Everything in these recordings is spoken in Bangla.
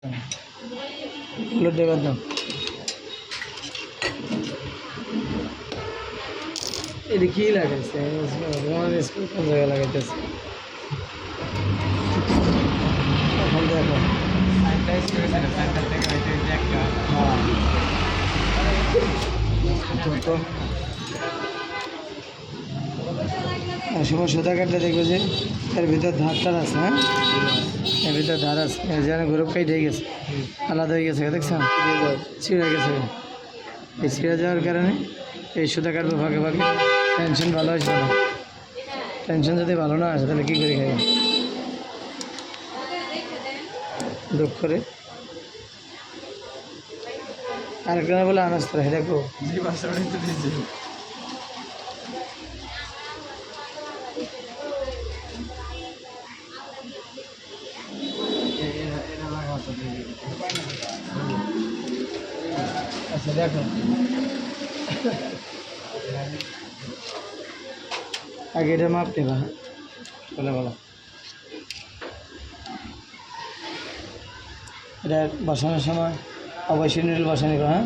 হলুদ দেবার দাম এটা কি লাগাইছে স্কুল কোন জায়গায় লাগাইতেছে এখন দেখো সময় সুতা কাটলে দেখবে যে এর ভিতর ধার টার আছে। হ্যাঁ, এর ভিতর ধার আছে, যেন গ্রুপ কেটে গেছে, আলাদা হয়ে গেছে, দেখছেন ছিঁড়ে গেছে। এই ছিঁড়ে যাওয়ার কারণে এই সুতা কাটবে ফাঁকে ফাঁকে। টেনশন ভালো আসবে না, টেনশন যদি ভালো না আসে তাহলে কী করে খাই দুঃখ করে। আরেকটা বলে আনাজ তোরা এটা কো আচ্ছা দেখো আগে এটা মাপ নেবা বলে বলো। এটা বসানোর সময় অবশ্যই নিডল বসানি করো। হ্যাঁ,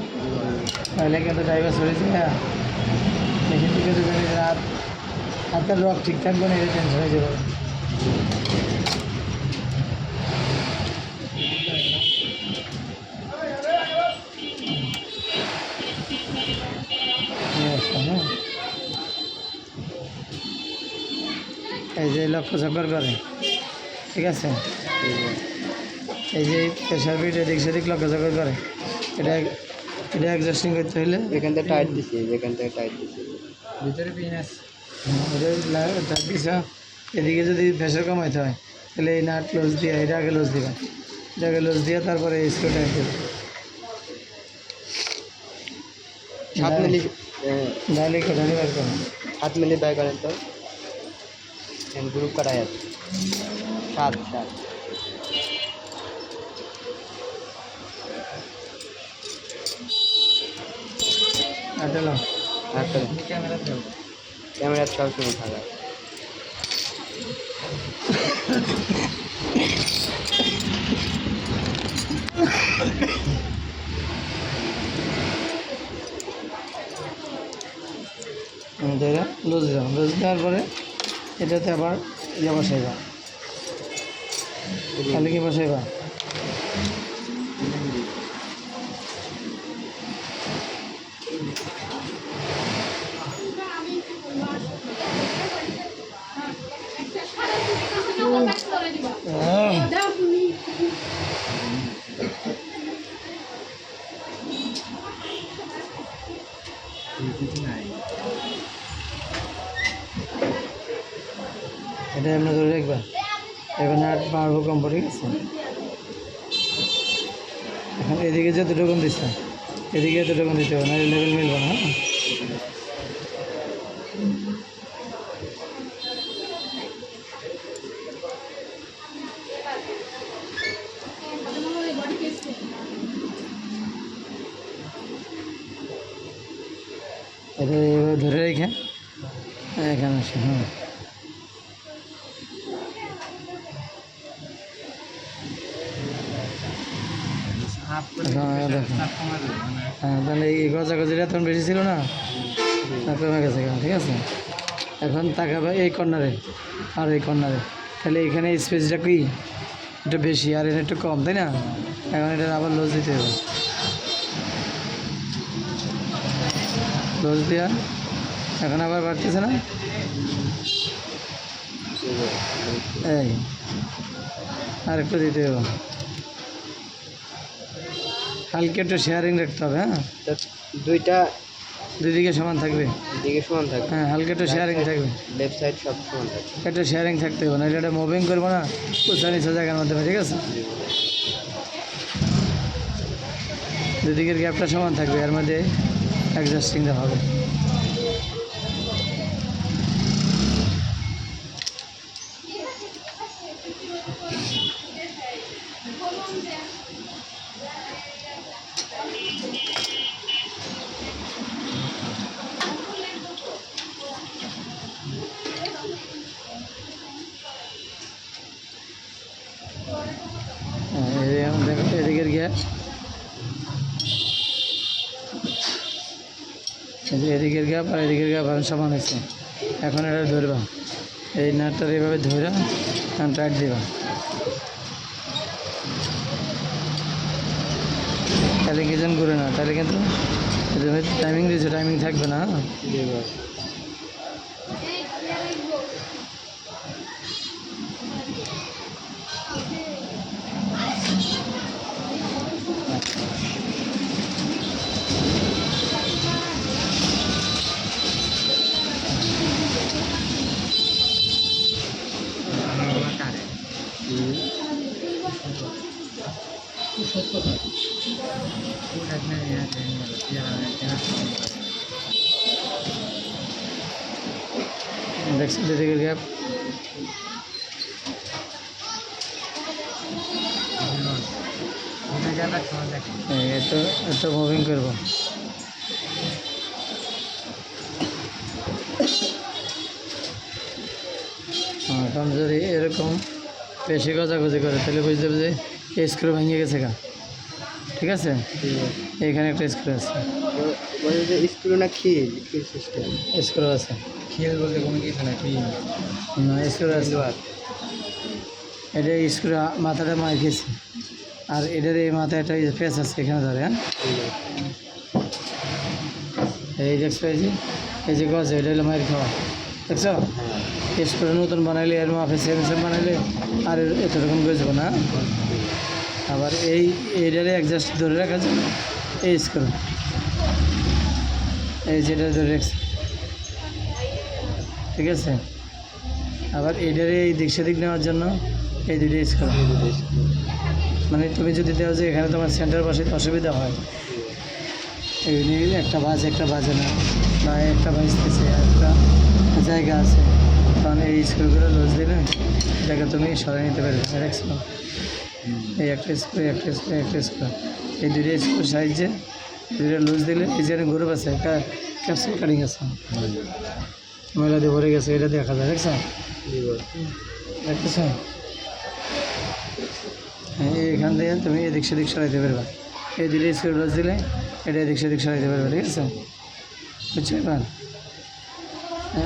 তাহলে কিন্তু ড্রাইভার চলেছে। হ্যাঁ, মেশিন থেকে দেবেন, হাতের রক ঠিক থাকবে না, এটা টেনশন হয়ে যাবে। হ্যাঁ, এই যে লক্ষ্য চক্কর করে, ঠিক আছে, এই যে প্রেশার ফিট এদিক সেদিক লক্ষ্য চক্কর করে, এটা এটা অ্যাডজাস্টিং করতে হলে যেখান থেকে টাইট দিছি, যেখান থেকে টাইট দিছি ভিতরে পিন আছে, টাইট দিছে। এদিকে যদি প্রেশার কমাইতে হয় তাহলে এই নাট লুজ দিয়ে এটা আগে লুজ দিবা, এটাকে লুজ দিয়ে তারপরে এই স্ক্রু টাইট দেবে। ডালি ডালি বার করো, 7 মিনিট বাই করেন তো, গ্রুপ কাটাই আছে 7 আটালো ক্যামেরা সবসময় থাকা। লুজ দাও, লুজ দেওয়ার পরে এটাতে আবার ইয়ে বসাইবা, তাহলে কি বসাইবা এটা এমনি ধরে রাখবা। এখন আট মারবো কম্পো, ঠিক আছে। এখন এদিকে যে দুটো গুণ দিচ্ছে, এদিকে দুটো গুণ দিতে হবে, না লেভেল মিলবে না। হ্যাঁ, এটা এইভাবে ধরে রেখে এখানে আসে। হ্যাঁ, হ্যাঁ, তাহলে এই গজাগজিটা তখন বেশি ছিল না, কমে গেছে এখানে, ঠিক আছে। এখন তাকাবে এই কর্নারে আর এই কর্নারে, তাহলে এখানে স্পেসটা কি একটু বেশি আর এটা একটু কম, তাই না। এখন এটা আবার লুজ দিতে হবে, লুজ দেওয়া এখন আবার বাড়তেছে না। এই আর একটু দিতে হবে, হালকা একটু শেয়ারিং রাখতে হবে। হ্যাঁ, দুইদিকে সমান থাকবে, দিকে সমান থাকবে। হ্যাঁ, হালকা একটু শেয়ারিং থাকবে, লেফট সাইড সব সমান থাকবে, একটু শেয়ারিং থাকতে হবে, না এটা মুভিং করবো না উঁচা নিচা জায়গার মাধ্যমে, ঠিক আছে। দুদিকের গ্যাপটা সমান থাকবে, এর মধ্যে অ্যাডজাস্টিং দেওয়া হবে। দেখো এদিকে এই যে এদিকের গ্যাপ আর এদিকের গ্যাপ এখন সমান হয়েছে। এখন এটা ধরবা, এই নাটটা এইভাবে ধরা টাইট দিবা, তাহলে কিছু করে না, তাহলে কিন্তু টাইমিং দিয়েছে, টাইমিং থাকবে না। দেখছি এদিকের গ্যাপ, এত মুভিং করবো। এখন যদি এরকম বেশি গজাগজি করে তাহলে বুঝতে হবে যে এই স্ক্রু ভেঙে গেছে গা। ঠিক আছে, এইখানে একটা স্ক্রু আছে, স্ক্রু না খিল সিস্টেম, স্ক্রু আছে। খিল বলতে কোনো কিছু না, খিল না স্ক্রু আছে। এটা স্ক্রু মাথাটা মার খেয়েছে, আর এটার এই মাথায় একটা ফেস আছে এখানে ধরে। হ্যাঁ, এই দেখছো, এই যে গজ, এটা হলো মায়ের খাওয়া, দেখছো? স্ক্রু নতুন বানাইলে এর মাফে সেম সেম বানাইলে আর এতরকম গজবো না। আবার এইটারে অ্যাডজাস্ট ধরে রাখার জন্য এই স্ক্রু, এই যেটা ধরে রাখছে, ঠিক আছে? আবার এইটারে এই দিক সেদিক নেওয়ার জন্য এই দুটো স্ক্রু। মানে তুমি যদি দেও যে এখানে তোমার সেন্টার বসে অসুবিধা হয়, এই একটা বাজে না, বা একটা বাজতেছে, একটা জায়গা আছে, তখন এই স্ক্রুগুলো লুজ দিলে এটাকে তুমি সরাই নিতে পারবে। দেখছো, এই একটা স্ক্রু, একটা স্ক্রু, একটা স্ক্রু, এই দুটো স্ক্রু সাইজে দুটো লুজ দিলে এই যে গ্রুপ আছে, একটা ক্যাপসুল কাটিং আছে, ময়লা দিয়ে ভরে গেছে, এটা দেখা যায়। দেখছো, দেখতেছো? এইখান থেকে তুমি এদিক সেদিক সরাইতে পারবা, এই দুটো স্ক্রু লুজ দিলে এটা এদিক সেদিক সরাইতে পারবা। ঠিক আছে, বুঝছো? এবার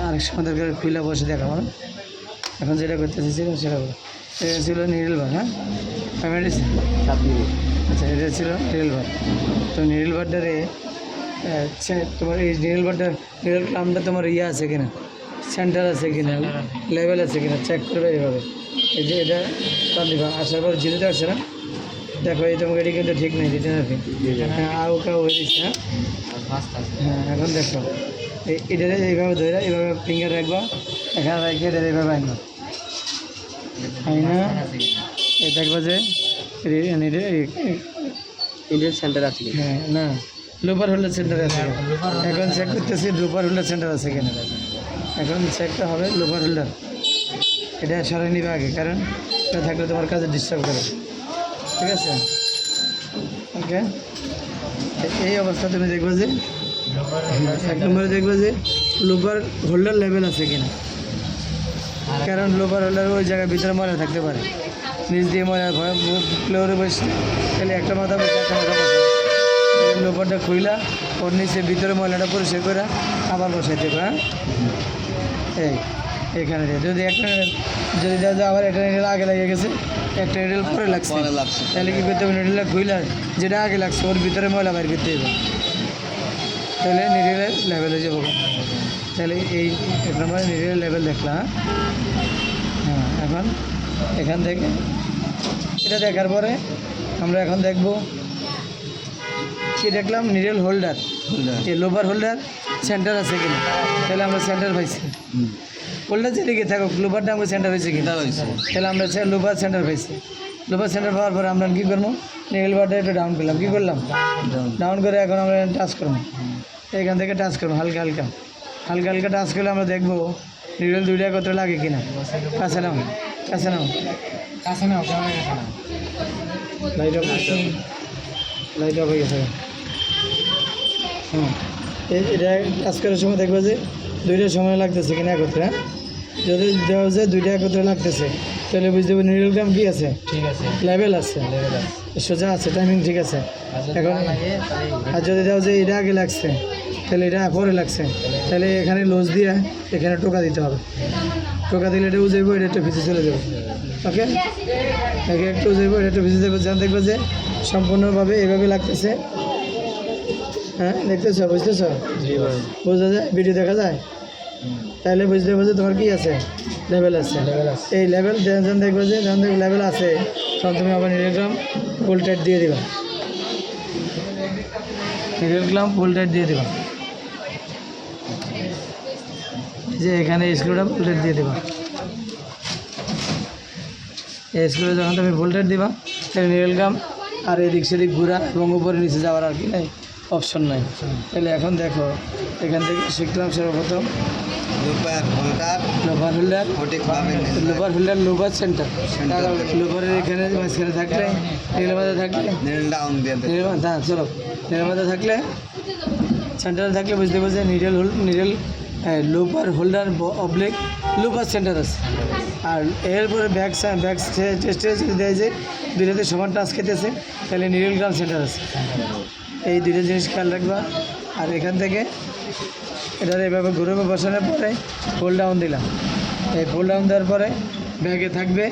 আরেক সময় দরকার খুলে বসে দেখাবো না, এখন যেটা করতেছি সেটা করো। এটা ছিল নিডল বার। হ্যাঁ, মেডিসিন। আচ্ছা, এটা ছিল নিডল বার। তো নিডল বারটারে তোমার এই নিডল বারটার নিডল ক্লামটা তোমার ইয়ে আছে কিনা, সেন্টার আছে কিনা, লেভেল আছে কিনা চেক করবে এইভাবে। এই যে এটা টান দিবা, আসার পর জিরোতে আসছে না, দেখো এই তোমাকে এটি কিন্তু ঠিক নেই, দিতে হবে। হ্যাঁ, আউ কাউ হয়ে দিচ্ছে। হ্যাঁ, এখন দেখো এটারে এইভাবে ধরে এইভাবে ফিঙ্গার রাখবা, এখানে রাখে এটা এইভাবে আনবা, না এই দেখবা যে ইন্ডিয়ান সেন্টার আছে। হ্যাঁ, না লোপার হোল্ডার সেন্টার আছে। এখন চেক করতেছি লোপার হোল্ডার সেন্টার আছে কিনা। এখন চেকটা হবে লোপার হোল্ডার, এটা সরাই নিবে আগে, কারণ এটা থাকলে তোমার কাজে ডিস্টার্ব করে। ঠিক আছে, ওকে। এই অবস্থা তুমি দেখবে যে এক নম্বরে দেখবে যে লোপার হোল্ডার লেভেল আছে কিনা, কারণ লোপার হোল্ডার ওই জায়গায় ভিতরে ময়লা থাকতে পারে, নিচ দিয়ে ময়লা ফ্লোরে বসে তাহলে একটা মাথা বসে একটা মাথা বসে, লোপারটা খুইলা ওর নিচে ভিতরে ময়লাটা পরিষ্কার করে আবার বসাইতে পারে। এইখানে যদি একটা যদি দেখা আবার একটা নিডেল আগে লেগে গেছে, একটা নিডেল পরে লাগছে, তাহলে কী করতে হবে, নিডেলটা খুইলা যেটা আগে লাগছে ওর ভিতরে ময়লা বাইর করতে হবে, তাহলে নিডেলের লেভেল হয়ে যাবো। তাহলে এই এক নম্বরে নিডেলের লেভেল দেখলাম। হ্যাঁ, এখন এখান থেকে এটা দেখার পরে আমরা এখন দেখব কি দেখলাম, নিডেল হোল্ডার, এই লোভার হোল্ডার সেন্টার আছে কিনা, তাহলে আমরা সেন্টার পাইছি। হোল্ডার যেদিকে থাকুক লোভারটা আমাকে সেন্টার হয়েছে কিনা, তাহলে আমরা লোভার সেন্টার পাইছি। লোভার সেন্টার পাওয়ার পরে আমরা কী করবো, নিডেল বারটা একটু ডাউন করলাম, কী করলাম, ডাউন করে এখন আমরা টাচ করবো, এখান থেকে টাচ করবো হালকা হালকা হালকা হালকা টাচ করলে আমরা দেখবো নিডেল দুইটা কত লাগে কিনা। কাছে নাও, কাছে নাও, কাছে নাও, লাইট অফ, লাইট অফ হয়ে গেছে। হ্যাঁ, এটা কাজ করার সময় দেখবো যে দুইটা সময় লাগতেছে কিনা একত্রে। হ্যাঁ, যদি দেওয়া যায় দুইটা একত্রে লাগতেছে তাহলে বুঝতে হবে নিডেল গ্রাম কী আছে, ঠিক আছে, লেভেল আছে। সোজা আছে, টাইমিং ঠিক আছে। এখন আর যদি দাও যে এটা আগে লাগছে, তাহলে এটা পরে লাগছে, তাহলে এখানে লুজ দিয়ে এখানে টোকা দিতে হবে। টোকা দিলে এটা উজাইব, এটা একটু ভিজে চলে যাবে। ওকে, একে একটু উজাইব, এটা একটু ভিজে যাবে, যখন দেখবে যে সম্পূর্ণভাবে এভাবে লাগতেছে। হ্যাঁ, দেখতেছ, বুঝতেছ? বোঝা যায়, ভিডিও দেখা যায়, তাহলে বুঝতে বুঝে তোমার কি আছে, লেভেল আছে। এই লেভেল যখন দেখবে যে যখন দেখবে লেভেল আছে, তখন তুমি আবার নিউট্রাল ফুল টাইট দিয়ে দিবা। নিউট্রাল ফুল টাইট দিয়ে দিবা, যে এখানে স্ক্রুটা ফুল টাইট দিয়ে দিবা। এই স্ক্রুটা যখন তুমি ফুল টাইট দিবা, তাহলে নিউট্রাল আর এদিক সেদিক ঘোরা এবং উপরে নিচে যাওয়ার আর কি নাই, অপশন নাই। তাহলে এখন দেখো, এখান থেকে শিখলাম সর্বপ্রথম লোভার হোল্ডার, লোভার হোল্ডার, লোভার সেন্টার। লোভারের এখানে মাঝখানে থাকলে, নীলের মাঝে থাকলে, হ্যাঁ চলো, নীলের মাঝে থাকলে, সেন্টারে থাকলে বুঝতে পারছে needle lover holder oblique lover centre আছে। আর এরপরে ব্যাক টেস্টে যদি দেয় যে দুইটাতে সমান টাচ খেতেছে, তাহলে নিডেল গ্রাম সেন্টার আছে। এই দুটো জিনিস খেয়াল রাখবা। আর এখান থেকে এটার এভাবে ঘুরে বসানোর পরে ফোল্ড ডাউন দিলাম। এই ফোল্ড ডাউন দেওয়ার পরে ব্যাগে থাকবে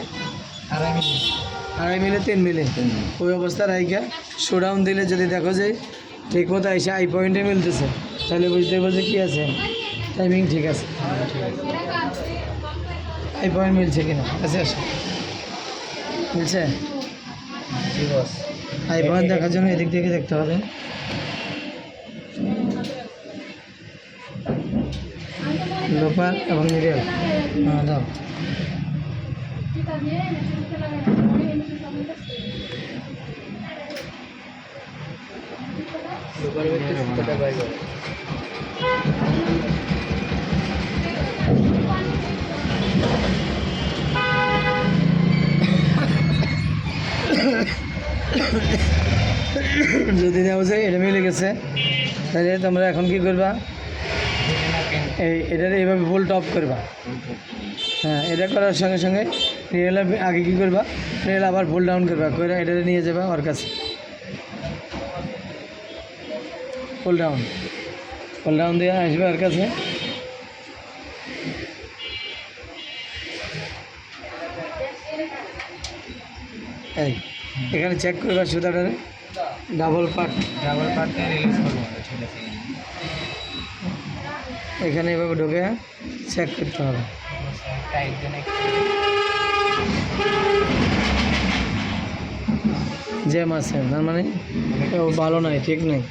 2.5 মিলি 3 মিলি, ওই অবস্থা রাইখা শো ডাউন দিলে যদি দেখো যে ঠিক মতো এসে আই পয়েন্টে মিলতেছে, তাহলে বুঝতে পারছে কী আছে, টাইমিং ঠিক আছে, আই পয়েন্ট মিলছে কিনা। আছে আসে মিলছে, আই পয়েন্ট দেখার জন্য এদিক থেকে দেখতে হবে। লোপার এবং মিডিয়াল, দাও। যদি দেওয়া যায় এটা মিলে গেছে, তাহলে তোমরা এখন কি করবা, এটার এইভাবে ফুল টপ করবা। হ্যাঁ, এটা করার সঙ্গে সঙ্গে রিয়েল আগে কী করবা, রিয়েল আবার ফুল ডাউন করবা, করে এটা নিয়ে যাবা ওর কাছে। ফুল ডাউন দিয়ে আসবে ওর কাছে। এই এখানে চেক করবা সুতাটারে, ডাবল পার্ট রিলিজ করবো। এখানে এভাবে ঢুকে চেক করতে হবে। জ্যাম আছে, তার মানে ও ভালো নয়, ঠিক নেই।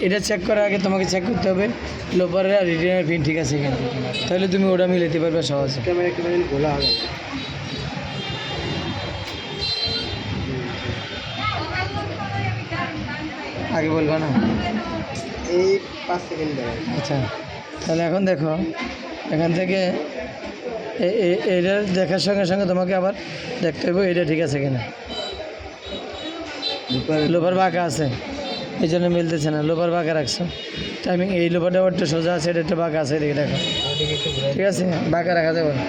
এটা চেক করার আগে তোমাকে চেক করতে হবে লোপারের আর রিটার্নের পিন ঠিক আছে এখানে, তাহলে তুমি ওটা মিলাতে পারবে সহজে। গোলা হবে, আগে বলবো না, এই 5 সেকেন্ড। আচ্ছা, তাহলে এখন দেখো, এখান থেকে এটা দেখার সঙ্গে সঙ্গে তোমাকে আবার দেখতে হবে এটা ঠিক আছে কিনা। লোভার বাঁকা আছে, এই জন্য মিলতেছে না, লোভার বাঁকা রাখছো। টাইমিং এই লোভারটা একটু সোজা আছে, এটা একটু বাঁকা আছে, এদিকে দেখো, ঠিক আছে, বাঁকা রাখা যাবে না।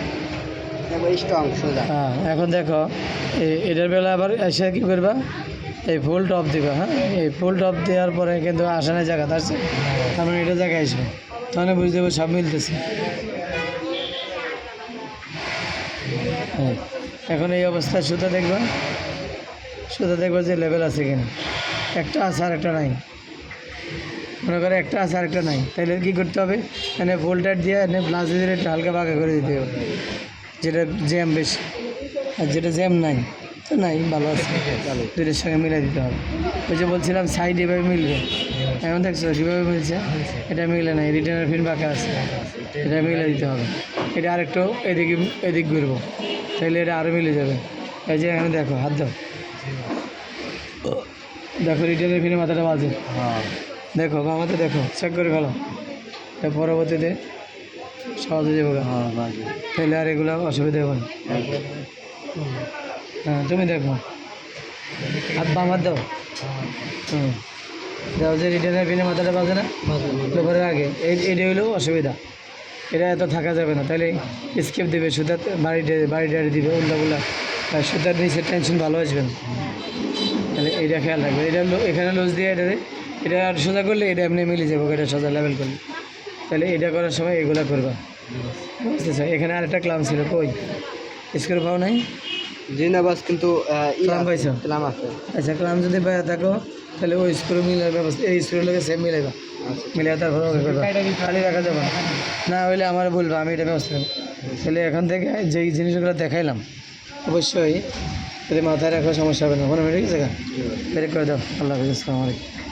হ্যাঁ, এখন দেখো এটার বেলা আবার এসে কী করবা, এই ফুল টপ দিবা। হ্যাঁ, এই ফুল টপ দেওয়ার পরে কিন্তু আসানের জায়গা আসছে, তার মানে এটা জায়গায় আসবে, তাহলে বুঝতে পারবো সব মিলতেছে। হ্যাঁ, এখন এই অবস্থায় সুতা দেখবা যে লেভেল আছে কিনা, একটা আছে আর একটা নাই। মনে করে একটা আছে আর একটা নাই, তাহলে কী করতে হবে, এনে ভোল্টার দিয়ে এনে ব্লাউজ দিয়ে একটু হালকা বাঁকা করে দিতে হবে, যেটা জ্যাম বেশি। আর যেটা জ্যাম নাই তো নাই, ভালো আছে, দুটোর সঙ্গে মিলাই দিতে হবে। ওই যে বলছিলাম সাইড এভাবে মিলবে, এখন দেখছো কীভাবে মিলছে, এটা মিলে নাই, রিটার্নের পিন বাঁকা আছে, এটা মিলে দিতে হবে। এটা আরেকটু এদিক ঘুরবো, তাহলে এটা আরও মিলে যাবে। এই যে এখানে দেখো, হাত দাও, দেখো রিটার্নের পিনে মাথাটা বাজে, দেখো বাবাতে দেখো, চেক করে ফেলো, পরবর্তীতে সহজে যাবো। তাহলে আর এগুলো অসুবিধা হবে না। হ্যাঁ, তুমি দেখো, হাত বাম হাত দাও, দাও, যে রিটার্নের পিনে মাথাটা বাজে না, দুপুরের আগে, এটা হলেও অসুবিধা, এটা এত থাকা যাবে না, তাহলে স্কেপ দেবে, সুতার বাড়ি দিবে উল্টাগুলা, সুতার নিচে টেনশন ভালো আসবে না। তাহলে এইটা খেয়াল রাখবে, এটা এখানে লুজ দিয়ে এটা আর সোজা করলে এটা এমনি মিলে যাবো, এটা সোজা লেভেল করলে। তাহলে এটা করার সময় এগুলো করবা, বুঝতেছো? এখানে আরেকটা ক্লাম ছিল, কই স্ক্রু পাও নাই? জি না বাস, কিন্তু ক্লাম পাইছো? ক্লাম আছে। আচ্ছা, ক্লাম যদি পাইয়া থাকো তাহলে ওই স্ক্রু মিলার ব্যবস্থা, এই স্ক্রুর লোকে সেম মিলাইবা, মিলে তারপর ওকে করবা, খালি রাখা যাবে না। না হইলে আমার বলবা, আমি এটা ব্যবস্থা করবো। তাহলে এখান থেকে যেই জিনিসগুলো দেখাইলাম অবশ্যই যদি মাথায় রাখো সমস্যা হবে না। কোনো মিনিট জায়গা বের করে দাও। আল্লাহ হাফিজ, আসসালামু আলাইকুম।